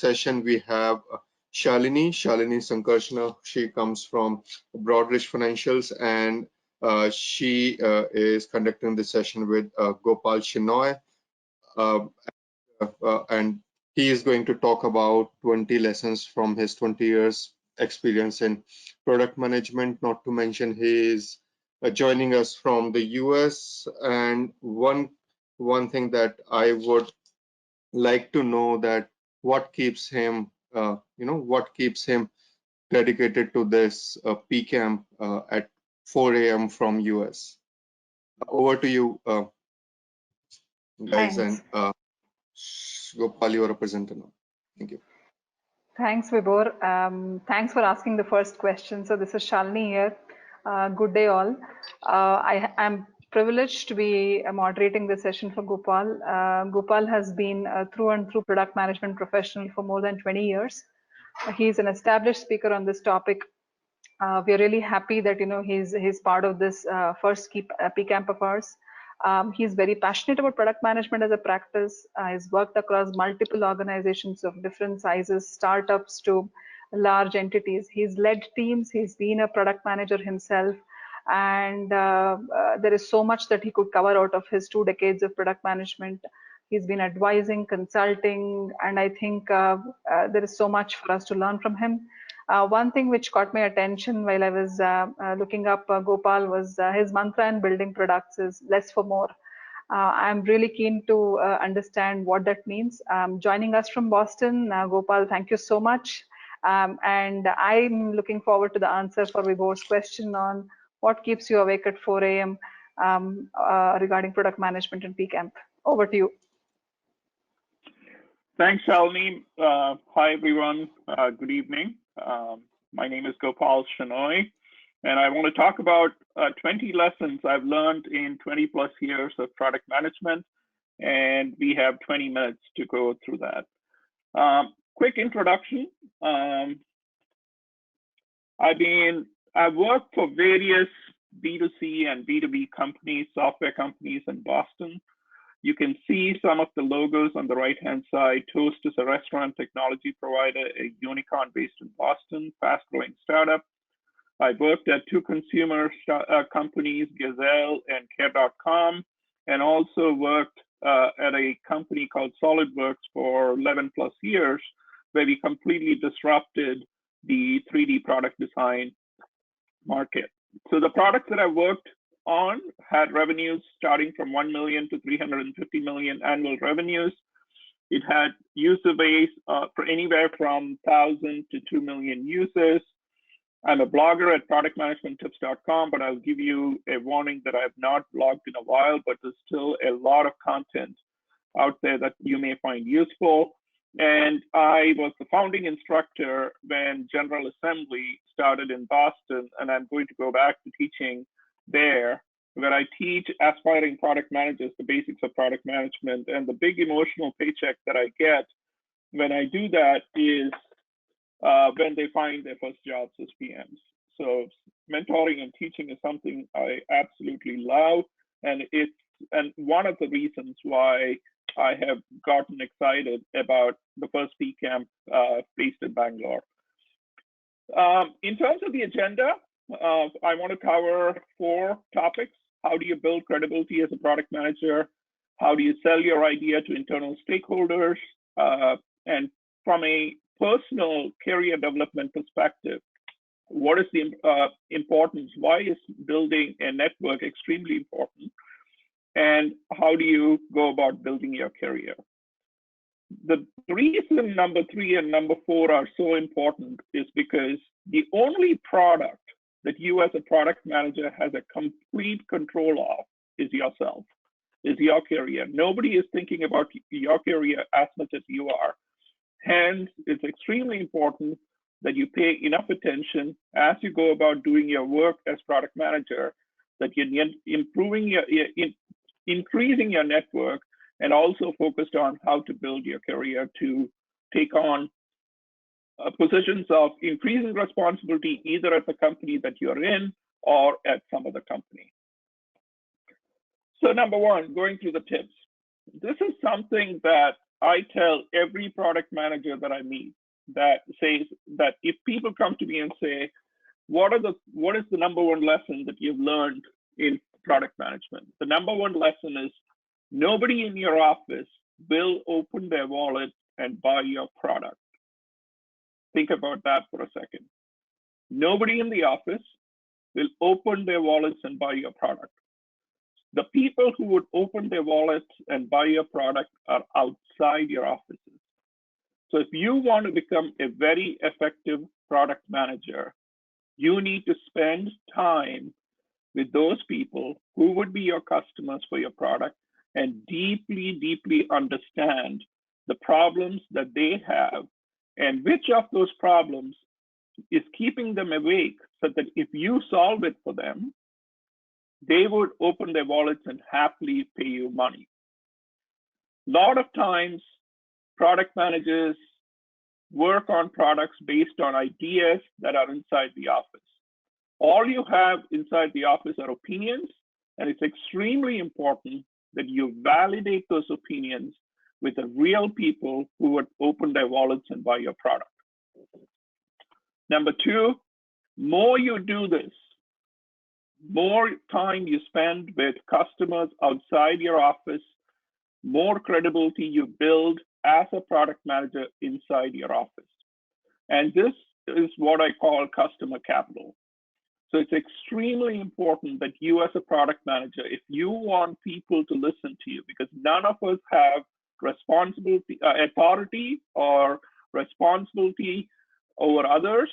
next session, we have Shalini Sankarshana. She comes from Broadridge Financials, and she is conducting the session with Gopal Shenoy. And he is going to talk about 20 lessons from his 20 years experience in product management. Not to mention he is joining us from the US. And one thing that I would like to know, that what keeps him what keeps him dedicated to this PCAMP at 4 a.m. from US. Over to you, guys. Thanks. And Gopal, you are a presenter now. Thank you. Thanks, Vibhor. Thanks for asking the first question. So this is Shalini here. Good day, all. I am privileged to be moderating this session for Gopal. Gopal has been a through and through product management professional for more than 20 years. He's an established speaker on this topic. We are really happy that he's part of this first PCAMP of ours. He's very passionate about product management as a practice. He's worked across multiple organizations of different sizes, startups to large entities. He's led teams. He's been a product manager himself. And there is so much that he could cover out of his 2 decades of product management. He's been advising, consulting, and I think there is so much for us to learn from him. One thing which caught my attention while I was looking up Gopal was his mantra in building products is less for more. I'm really keen to understand what that means. Joining us from Boston, Gopal, thank you so much. And I'm looking forward to the answer for Vibhor's question on what keeps you awake at 4 a.m. Regarding product management and PCAMP. Over to you. Thanks, Shalini. Hi, everyone. Good evening. My name is Gopal Shenoy, and I want to talk about 20 lessons I've learned in 20 plus years of product management, and we have 20 minutes to go through that. Quick introduction. I've worked for various B2C and B2B companies, software companies in Boston. You can see some of the logos on the right-hand side. Toast is a restaurant technology provider, a unicorn based in Boston, fast-growing startup. I worked at 2 consumer companies, Gazelle and Care.com, and also worked at a company called SolidWorks for 11 plus years, where we completely disrupted the 3D product design market. So the products that I worked on had revenues starting from 1 million to 350 million annual revenues. It had user base for anywhere from 1,000 to 2 million users. I'm a blogger at productmanagementtips.com, but I'll give you a warning that I have not blogged in a while, but there's still a lot of content out there that you may find useful. And I was the founding instructor when General Assembly started in Boston, and I'm going to go back to teaching there, where I teach aspiring product managers the basics of product management. And the big emotional paycheck that I get when I do that is when they find their first jobs as PMs. So mentoring and teaching is something I absolutely love, and it's one of the reasons why I have gotten excited about the first PCAMP based in Bangalore. In terms of the agenda, I want to cover 4 topics. How do you build credibility as a product manager? How do you sell your idea to internal stakeholders? And from a personal career development perspective, what is the importance? Why is building a network extremely important? And how do you go about building your career? The reason number 3 and number 4 are so important is because the only product that you as a product manager has a complete control of is yourself, is your career. Nobody is thinking about your career as much as you are. Hence, it's extremely important that you pay enough attention as you go about doing your work as product manager, that you're increasing your network, and also focused on how to build your career to take on positions of increasing responsibility, either at the company that you're in or at some other company. So number 1, going through the tips. This is something that I tell every product manager that I meet that says that if people come to me and say, what is the number one lesson that you've learned in product management? The number one lesson is nobody in your office will open their wallet and buy your product. Think about that for a second. Nobody in the office will open their wallets and buy your product. The people who would open their wallets and buy your product are outside your offices. So if you want to become a very effective product manager, you need to spend time with those people who would be your customers for your product and deeply, deeply understand the problems that they have and which of those problems is keeping them awake, so that if you solve it for them, they would open their wallets and happily pay you money. A lot of times, product managers work on products based on ideas that are inside the office. All you have inside the office are opinions, and it's extremely important that you validate those opinions with the real people who would open their wallets and buy your product. Number two, more you do this, more time you spend with customers outside your office, more credibility you build as a product manager inside your office. And this is what I call customer capital. So it's extremely important that you as a product manager, if you want people to listen to you, because none of us have responsibility, authority or responsibility over others,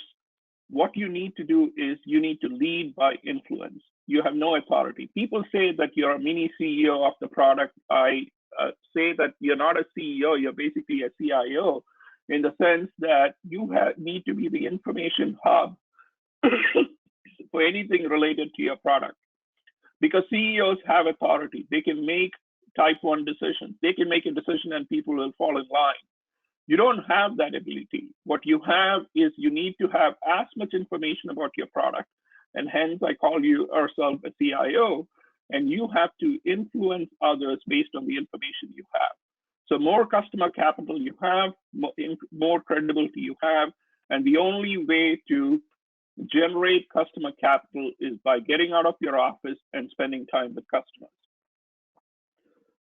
what you need to do is you need to lead by influence. You have no authority. People say that you're a mini CEO of the product. I say that you're not a CEO, you're basically a CIO, in the sense that you need to be the information hub for anything related to your product. Because CEOs have authority. They can make type 1 decisions. They can make a decision and people will fall in line. You don't have that ability. What you have is you need to have as much information about your product, and hence I call you yourself a CIO, and you have to influence others based on the information you have. So more customer capital you have, more credibility you have, and the only way to generate customer capital is by getting out of your office and spending time with customers.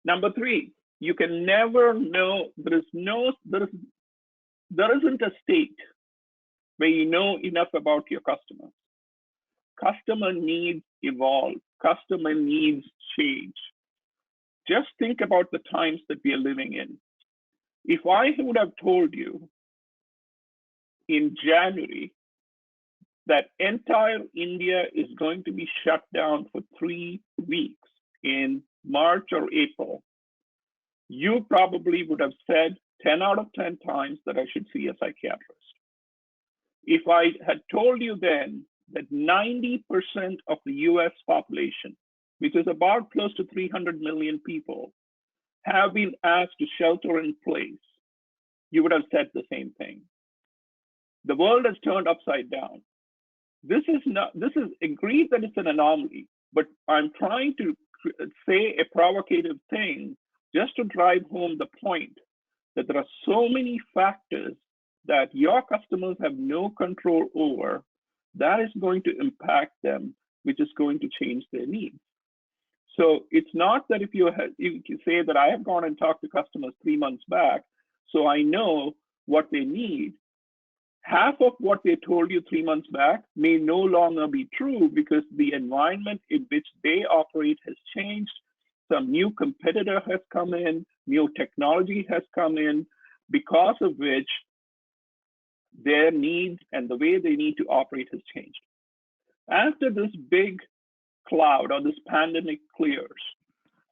Number three, you can never know, there isn't a state where you know enough about your customers. Customer needs evolve, customer needs change. Just think about the times that we are living in. If I would have told you in January that entire India is going to be shut down for 3 weeks in March or April, you probably would have said 10 out of 10 times that I should see a psychiatrist. If I had told you then that 90% of the US population, which is about close to 300 million people, have been asked to shelter in place, you would have said the same thing. The world has turned upside down. This is agreed that it's an anomaly, but I'm trying to say a provocative thing just to drive home the point that there are so many factors that your customers have no control over that is going to impact them, which is going to change their needs. So it's not that if you say that I have gone and talked to customers 3 months back, so I know what they need. Half of what they told you 3 months back may no longer be true because the environment in which they operate has changed. Some new competitor has come in, new technology has come in, because of which their needs and the way they need to operate has changed. After this big cloud or this pandemic clears,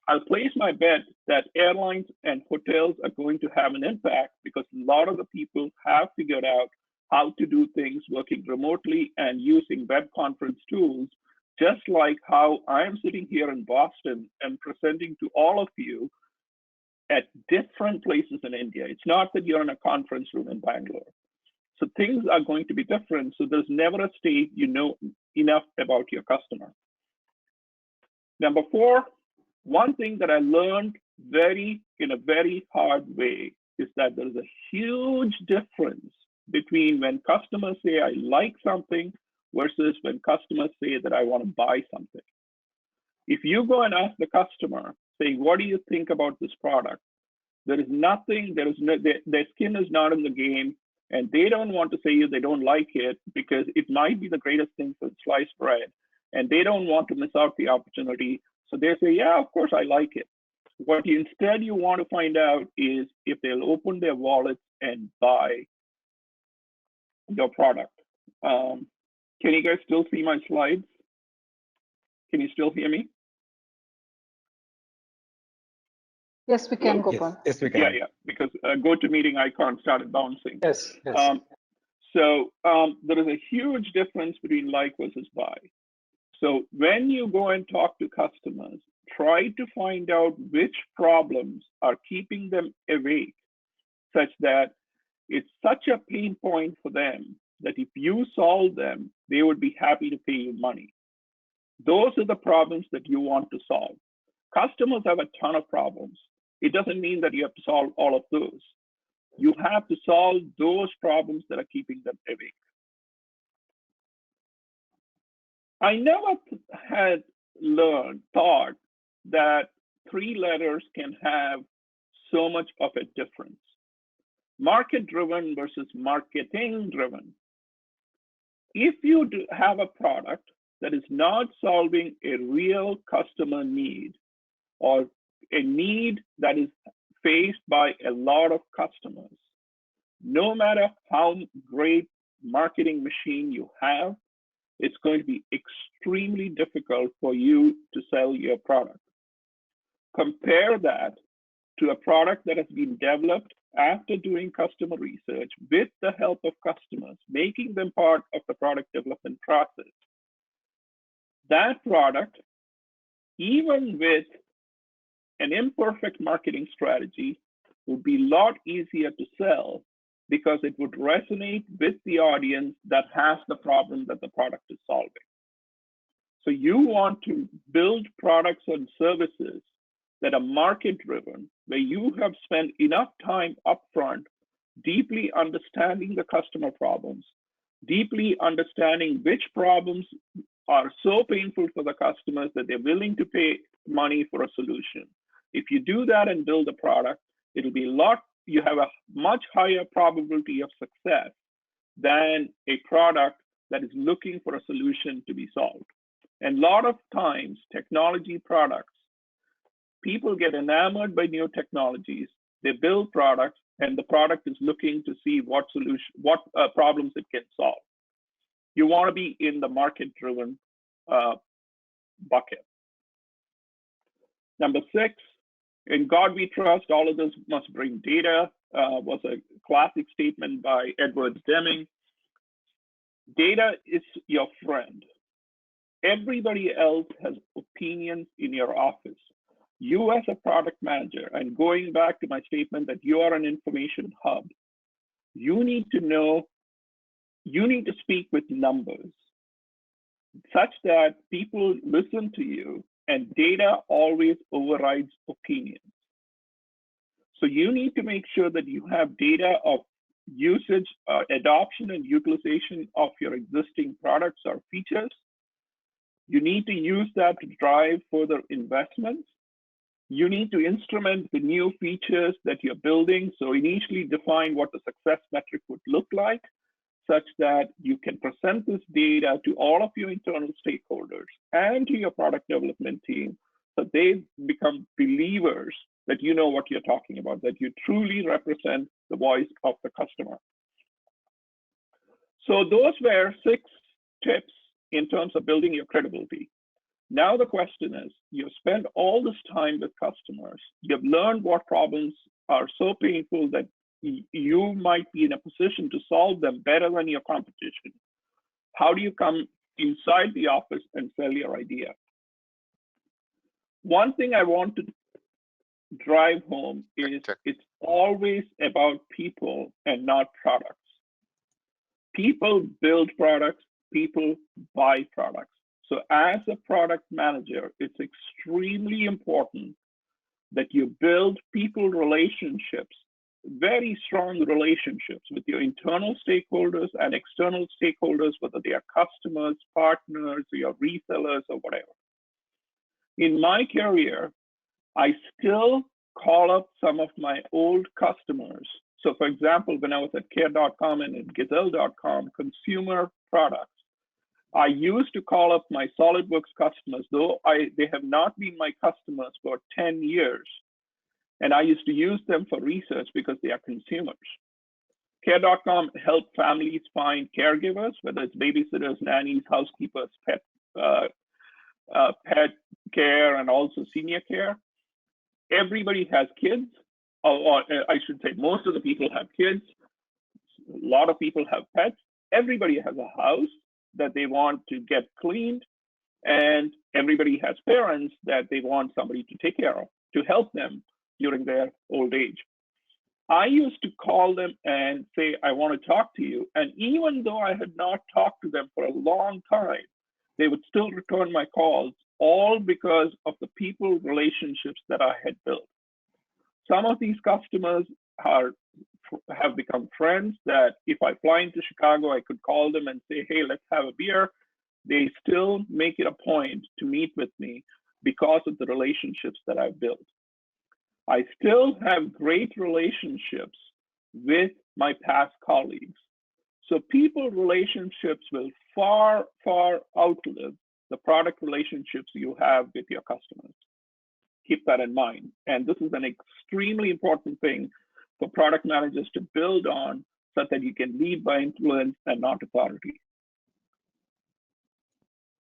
I'll place my bet that airlines and hotels are going to have an impact because a lot of the people have figured out how to do things working remotely and using web conference tools, just like how I am sitting here in Boston and presenting to all of you at different places in India. It's not that you're in a conference room in Bangalore. So things are going to be different. So there's never a state you know enough about your customer. Number four, one thing that I learned in a very hard way is that there is a huge difference between when customers say I like something versus when customers say that I want to buy something. If you go and ask the customer, saying, what do you think about this product? There is nothing, their skin is not in the game, and they don't want to say they don't like it because it might be the greatest thing since sliced bread, and they don't want to miss out the opportunity. So they say, yeah, of course I like it. What you instead you want to find out is if they'll open their wallets and buy your product. Can you guys still see my slides? Can you still hear me? Yes, we can, Gopal. Yes, we can. Yeah, because GoToMeeting icon started bouncing. Yes. So there is a huge difference between like versus buy. So when you go and talk to customers, try to find out which problems are keeping them awake, such that it's such a pain point for them that if you solve them, they would be happy to pay you money. Those are the problems that you want to solve. Customers have a ton of problems. It doesn't mean that you have to solve all of those. You have to solve those problems that are keeping them awake. I never had thought that 3 letters can have so much of a difference. Market-driven versus marketing-driven. If you have a product that is not solving a real customer need or a need that is faced by a lot of customers, no matter how great marketing machine you have, it's going to be extremely difficult for you to sell your product. Compare that to a product that has been developed after doing customer research with the help of customers, making them part of the product development process. That product, even with an imperfect marketing strategy, would be a lot easier to sell because it would resonate with the audience that has the problem that the product is solving. So you want to build products and services that are market-driven, where you have spent enough time upfront deeply understanding the customer problems, deeply understanding which problems are so painful for the customers that they're willing to pay money for a solution. If you do that and build a product, it'll be you have a much higher probability of success than a product that is looking for a solution to be solved. And a lot of times, technology products, people get enamored by new technologies, they build products, and the product is looking to see what problems it can solve. You want to be in the market-driven bucket. Number 6, in God we trust, all of this must bring data, was a classic statement by Edwards Deming. Data is your friend. Everybody else has opinions in your office. You as a product manager, and going back to my statement that you are an information hub, you need to speak with numbers such that people listen to you, and data always overrides opinions. So you need to make sure that you have data of usage, adoption, and utilization of your existing products or features. You need to use that to drive further investments. You need to instrument the new features that you're building. So initially define what the success metric would look like, such that you can present this data to all of your internal stakeholders and to your product development team, so they become believers that you know what you're talking about, that you truly represent the voice of the customer. So those were 6 tips in terms of building your credibility. Now the question is, you've spent all this time with customers, you've learned what problems are so painful that you might be in a position to solve them better than your competition. How do you come inside the office and sell your idea? One thing I want to drive home is it's always about people and not products. People build products, people buy products. So as a product manager, it's extremely important that you build people relationships very strong relationships with your internal stakeholders and external stakeholders, whether they are customers, partners, your resellers, or whatever. In my career, I still call up some of my old customers. So for example, when I was at care.com and at gazelle.com, consumer products, I used to call up my SolidWorks customers, though they have not been my customers for 10 years. And I used to use them for research because they are consumers. Care.com helped families find caregivers, whether it's babysitters, nannies, housekeepers, pet care, and also senior care. Everybody has kids, or I should say most of the people have kids. A lot of people have pets. Everybody has a house that they want to get cleaned, and everybody has parents that they want somebody to take care of, to help them during their old age. I used to call them and say, I want to talk to you. And even though I had not talked to them for a long time, they would still return my calls, all because of the people relationships that I had built. Some of these customers have become friends that if I fly into Chicago, I could call them and say, hey, let's have a beer. They still make it a point to meet with me because of the relationships that I've built. I still have great relationships with my past colleagues. So people relationships will far, far outlive the product relationships you have with your customers. Keep that in mind. And this is an extremely important thing for product managers to build on so that you can lead by influence and not authority.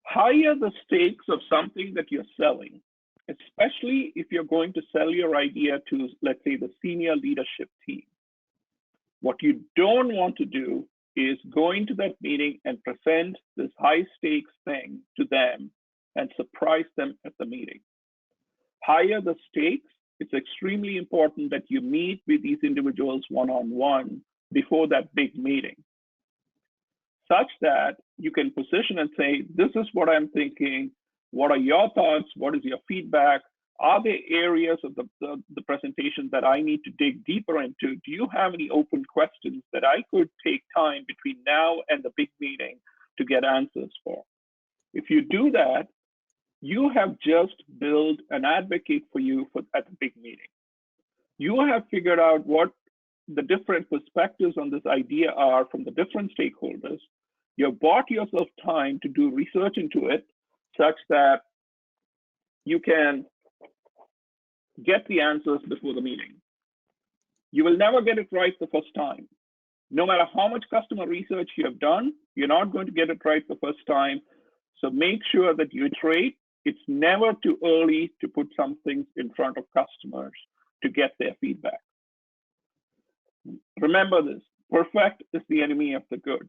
Higher the stakes of something that you're selling, especially if you're going to sell your idea to, let's say, the senior leadership team. What you don't want to do is go into that meeting and present this high stakes thing to them and surprise them at the meeting. Higher the stakes, it's extremely important that you meet with these individuals one-on-one before that big meeting, such that you can position and say, this is what I'm thinking. What are your thoughts? What is your feedback? Are there areas of the presentation that I need to dig deeper into? Do you have any open questions that I could take time between now and the big meeting to get answers for? If you do that, you have just built an advocate for you at the big meeting. You have figured out what the different perspectives on this idea are from the different stakeholders. You've bought yourself time to do research into it such that you can get the answers before the meeting. You will never get it right the first time. No matter how much customer research you have done, you're not going to get it right the first time. So make sure that you iterate. It's never too early to put some things in front of customers to get their feedback. Remember this, perfect is the enemy of the good.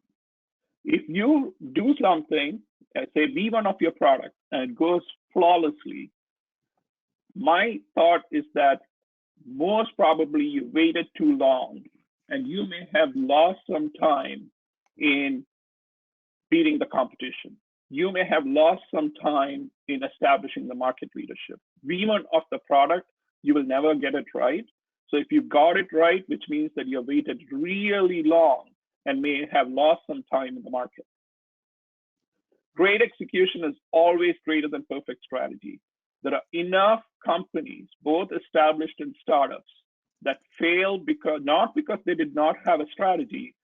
If you do something, say V1 of your product, and it goes flawlessly, my thought is that most probably you waited too long and you may have lost some time in beating the competition. You may have lost some time in establishing the market leadership. V1 of the product, you will never get it right. So if you got it right, which means that you waited really long and may have lost some time in the market. Great execution is always greater than perfect strategy. There are enough companies, both established and startups, that fail not because they did not have a strategy,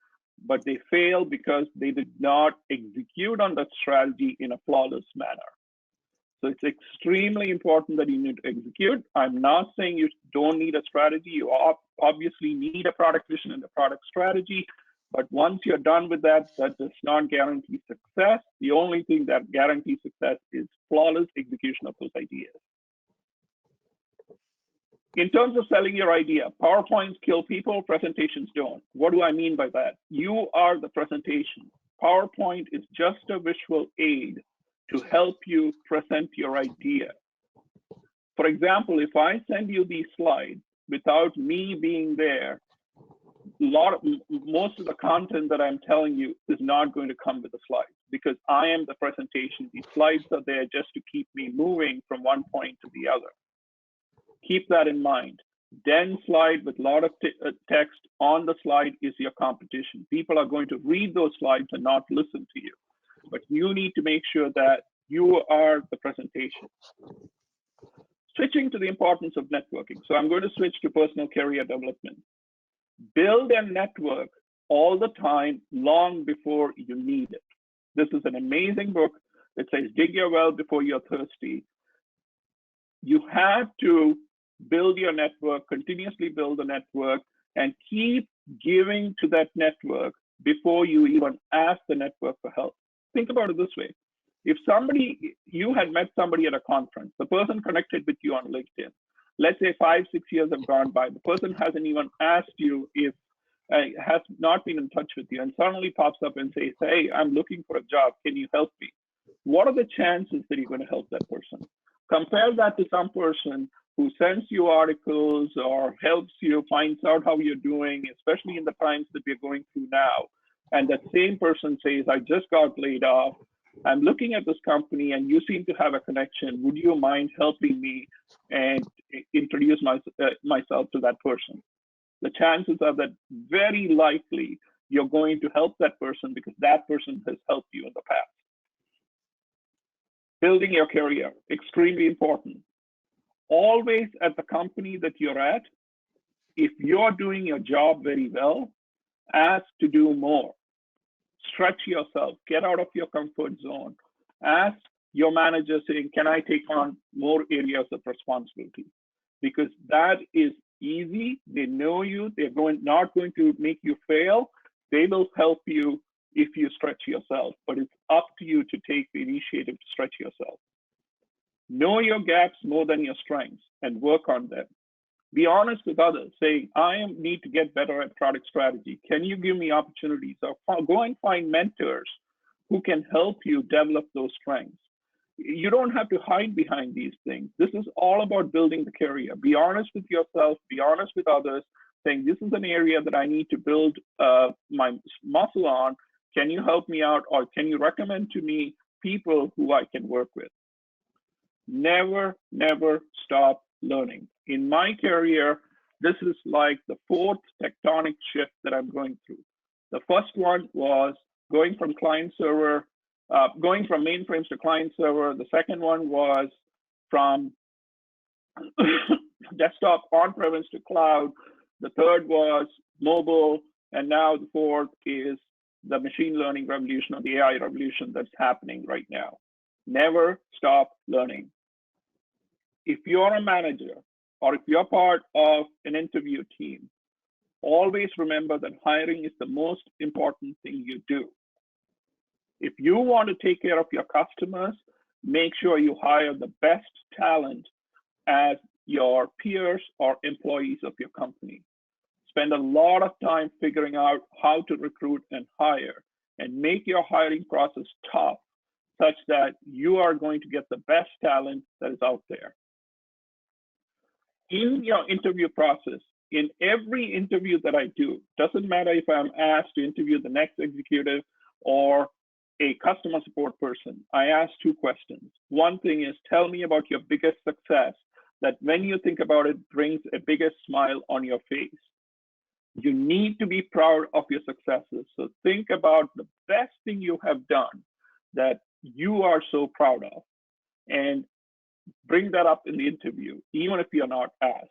but they fail because they did not execute on that strategy in a flawless manner. So it's extremely important that you need to execute. I'm not saying you don't need a strategy. You obviously need a product vision and a product strategy. But once you're done with that, that does not guarantee success. The only thing that guarantees success is flawless execution of those ideas. In terms of selling your idea, PowerPoints kill people, presentations don't. What do I mean by that? You are the presentation. PowerPoint is just a visual aid to help you present your idea. For example, if I send you these slides without me being there, most of the content that I'm telling you is not going to come with the slides because I am the presentation. These slides are there just to keep me moving from one point to the other. Keep that in mind. dense slide with a lot of text on the slide is your competition. People are going to read those slides and not listen to you. But you need to make sure that you are the presentation. Switching to the importance of networking. So I'm going to switch to personal career development. Build a network all the time, long before you need it. This is an amazing book that says, dig your well before you're thirsty. You have to build your network, continuously build the network, and keep giving to that network before you even ask the network for help. Think about it this way. If you had met somebody at a conference, the person connected with you on LinkedIn, let's say 5-6 years have gone by, the person hasn't even asked you if, has not been in touch with you, and suddenly pops up and says, hey, I'm looking for a job, can you help me? What are the chances that you're going to help that person? Compare that to some person who sends you articles or helps you, finds out how you're doing, especially in the times that we're going through now. And that same person says, I just got laid off. I'm looking at this company and you seem to have a connection. Would you mind helping me and introduce myself to that person? The chances are that very likely you're going to help that person because that person has helped you in the past. Building your career, extremely important. Always at the company that you're at, if you're doing your job very well, ask to do more. Stretch yourself, get out of your comfort zone. Ask your manager saying, can I take on more areas of responsibility? Because that is easy. They know you. They're not going to make you fail. They will help you if you stretch yourself, but it's up to you to take the initiative to stretch yourself. Know your gaps more than your strengths and work on them. Be honest with others, saying, I need to get better at product strategy. Can you give me opportunities? Or go and find mentors who can help you develop those strengths. You don't have to hide behind these things. This is all about building the career. Be honest with yourself, be honest with others, saying, this is an area that I need to build my muscle on. Can you help me out? Or can you recommend to me people who I can work with? Never, never stop learning. In my career, this is like the fourth tectonic shift that I'm going through. The first one was going from client server, going from mainframes to client server. The second one was from desktop on-premise to cloud. The third was mobile. And now the fourth is the machine learning revolution or the AI revolution that's happening right now. Never stop learning. If you're a manager or if you're part of an interview team, always remember that hiring is the most important thing you do. If you want to take care of your customers, make sure you hire the best talent as your peers or employees of your company. Spend a lot of time figuring out how to recruit and hire, and make your hiring process tough such that you are going to get the best talent that is out there. In your interview process, in every interview that I do, doesn't matter if I'm asked to interview the next executive or a customer support person, I ask two questions. One thing is, tell me about your biggest success that when you think about it, brings a biggest smile on your face. You need to be proud of your successes. So think about the best thing you have done that you are so proud of, and bring that up in the interview, even if you're not asked.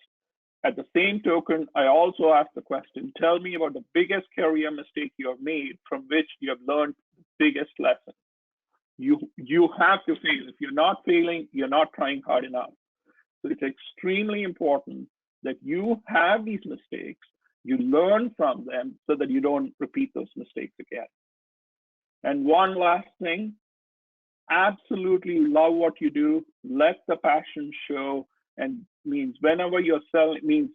At the same token, I also ask the question, tell me about the biggest career mistake you have made from which you have learned the biggest lesson. You have to fail. If you're not failing, you're not trying hard enough. So it's extremely important that you have these mistakes, you learn from them so that you don't repeat those mistakes again. And one last thing, absolutely love what you do. Let the passion show. And means whenever you're selling, means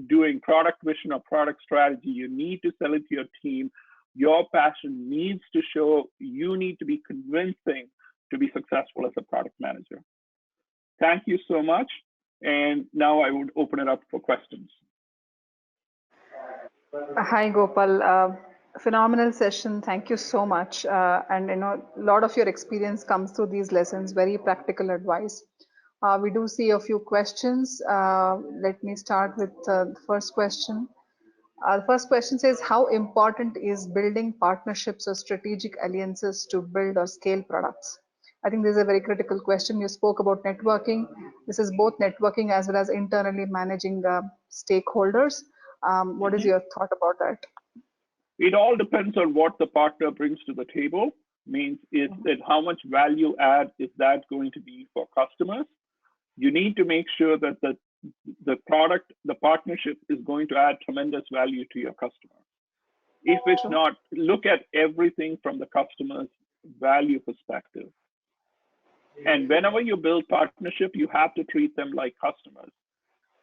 doing product vision or product strategy, you need to sell it to your team. Your passion needs to show. You need to be convincing to be successful as a product manager. Thank you so much. And now I would open it up for questions. Hi, Gopal. Phenomenal session. Thank you so much. And a lot of your experience comes through these lessons, very practical advice. We do see a few questions. Let me start with the first question. The first question says, how important is building partnerships or strategic alliances to build or scale products? I think this is a very critical question. You spoke about networking. This is both networking as well as internally managing stakeholders. What is your thought about that? It all depends on what the partner brings to the table. Means is that how much value add is that going to be for customers? You need to make sure that the partnership is going to add tremendous value to your customer. If it's not, look at everything from the customer's value perspective. And whenever you build partnership, you have to treat them like customers.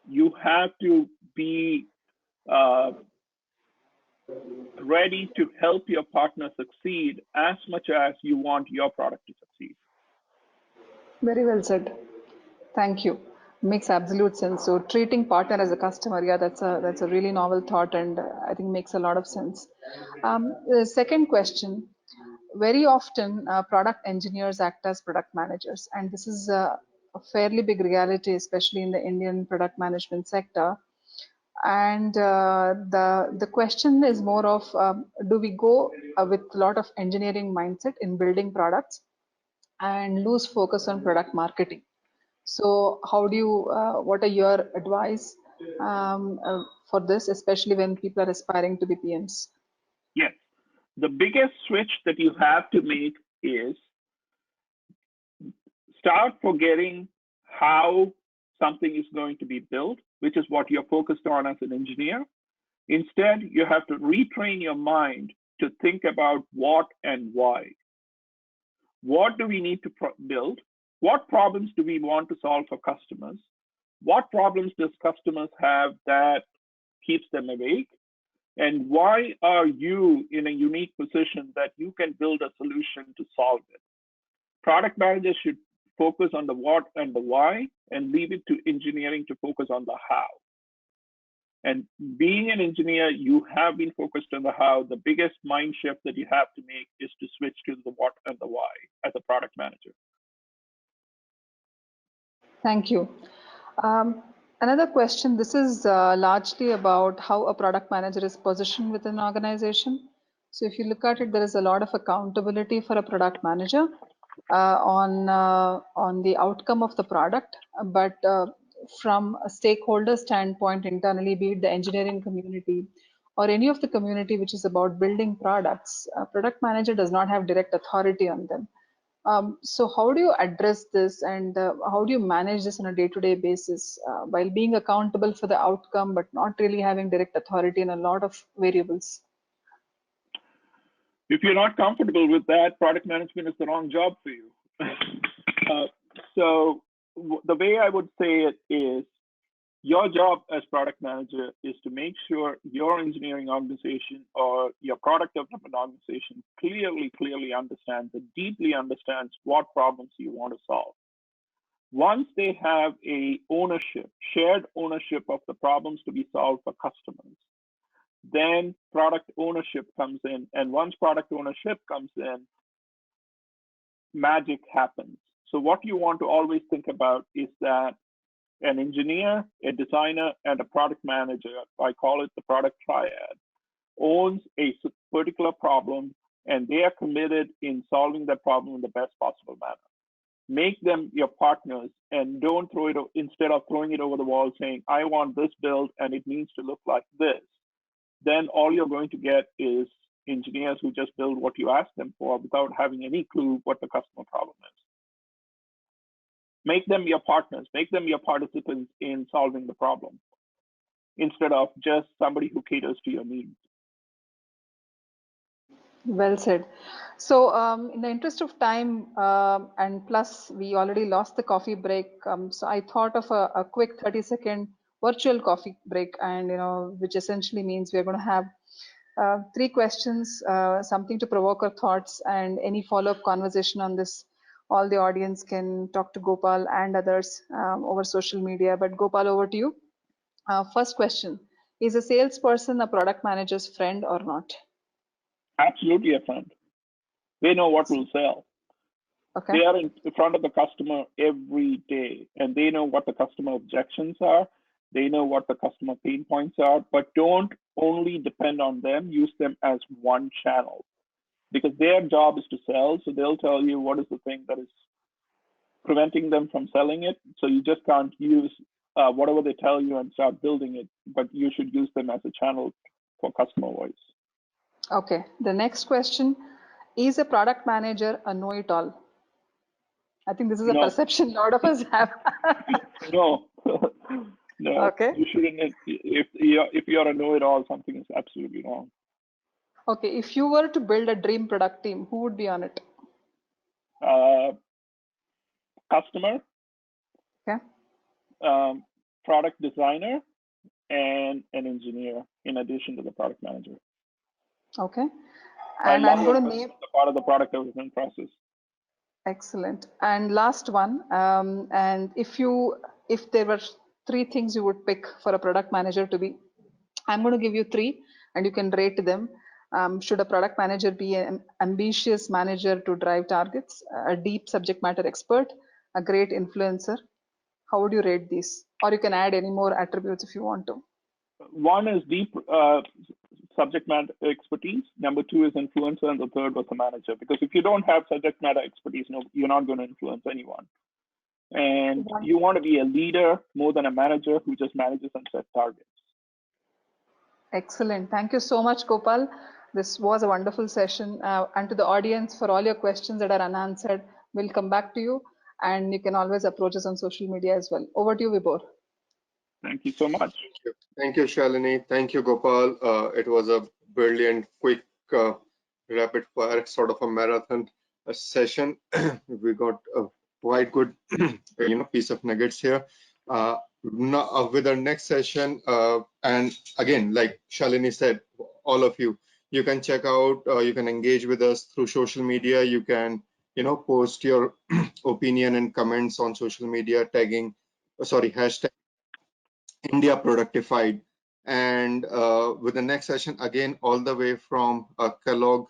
You have to be ready to help your partner succeed as much as you want your product to succeed. Very well said. Thank you. Makes absolute sense. So treating partner as a customer, yeah, that's a really novel thought, and I think makes a lot of sense. The second question, very often product engineers act as product managers, and this is a fairly big reality, especially in the Indian product management sector. And the question is more of, do we go with a lot of engineering mindset in building products and lose focus on product marketing? So how do you, what are your advice for this, especially when people are aspiring to be PMs? Yes, the biggest switch that you have to make is start forgetting how something is going to be built, which is what you're focused on as an engineer. Instead, you have to retrain your mind to think about what and why. What do we need to build? What problems do we want to solve for customers? What problems does customers have that keeps them awake? And why are you in a unique position that you can build a solution to solve it? Product managers should focus on the what and the why and leave it to engineering to focus on the how. And being an engineer, you have been focused on the how. The biggest mind shift that you have to make is to switch to the what and the why as a product manager. Thank you. Another question, this is largely about how a product manager is positioned within an organization. So if you look at it, there is a lot of accountability for a product manager on the outcome of the product, but from a stakeholder standpoint internally, be it the engineering community or any of the community which is about building products, a product manager does not have direct authority on them. So how do you address this, and how do you manage this on a day-to-day basis while being accountable for the outcome but not really having direct authority in a lot of variables? If you're not comfortable with that, product management is the wrong job for you. So the way I would say it is, your job as product manager is to make sure your engineering organization or your product development organization clearly understands and deeply understands what problems you want to solve. Once they have a shared ownership of the problems to be solved for customers, then product ownership comes in. And once product ownership comes in, magic happens. So what you want to always think about is that an engineer, a designer, and a product manager, I call it the product triad, owns a particular problem, and they are committed in solving that problem in the best possible manner. Make them your partners, and don't throw it, instead of throwing it over the wall saying, I want this build and it needs to look like this, then all you're going to get is engineers who just build what you ask them for without having any clue what the customer problem is. Make them your partners, make them your participants in solving the problem, instead of just somebody who caters to your needs. Well said. So in the interest of time, and plus we already lost the coffee break, so I thought of a quick 30-second virtual coffee break, and which essentially means we're going to have 3 questions, something to provoke our thoughts, and any follow-up conversation on this. All the audience can talk to Gopal and others over social media. But Gopal, over to you. First question, is a salesperson a product manager's friend or not? Absolutely a friend. They know what will sell. Okay. They are in front of the customer every day, and they know what the customer objections are. They know what the customer pain points are, but don't only depend on them. Use them as one channel, because their job is to sell. So they'll tell you what is the thing that is preventing them from selling it. So you just can't use whatever they tell you and start building it, but you should use them as a channel for customer voice. Okay. The next question, is a product manager a know-it-all? I think this is a perception a lot of us have. No. No. Okay. You shouldn't. If you're a know-it-all, something is absolutely wrong. Okay. If you were to build a dream product team, who would be on it? Customer. Okay. Product designer, and an engineer, in addition to the product manager. Okay. And I'm going to name the part of the product development process. Excellent. And last one, and if there were 3 things you would pick for a product manager to be, I'm going to give you 3 and you can rate them. Should a product manager be an ambitious manager to drive targets, a deep subject matter expert, a great influencer? How would you rate these? Or you can add any more attributes if you want to. One is deep subject matter expertise. Number 2 is influencer, and the third was a manager. Because if you don't have subject matter expertise, you're not going to influence anyone. And you want to be a leader more than a manager who just manages and sets targets. Excellent. Thank you so much, Gopal. This was a wonderful session. And to the audience, for all your questions that are unanswered, we'll come back to you. And you can always approach us on social media as well. Over to you, Vibhor. Thank you so much. Thank you, Shalini. Thank you, Gopal. It was a brilliant, quick, rapid fire sort of a marathon session. We got a quite good, piece of nuggets here. Now, with our next session, and again, like Shalini said, all of you, you can check out, you can engage with us through social media. You can, post your opinion and comments on social media, hashtag India Productified. And with the next session, again, all the way from Kellogg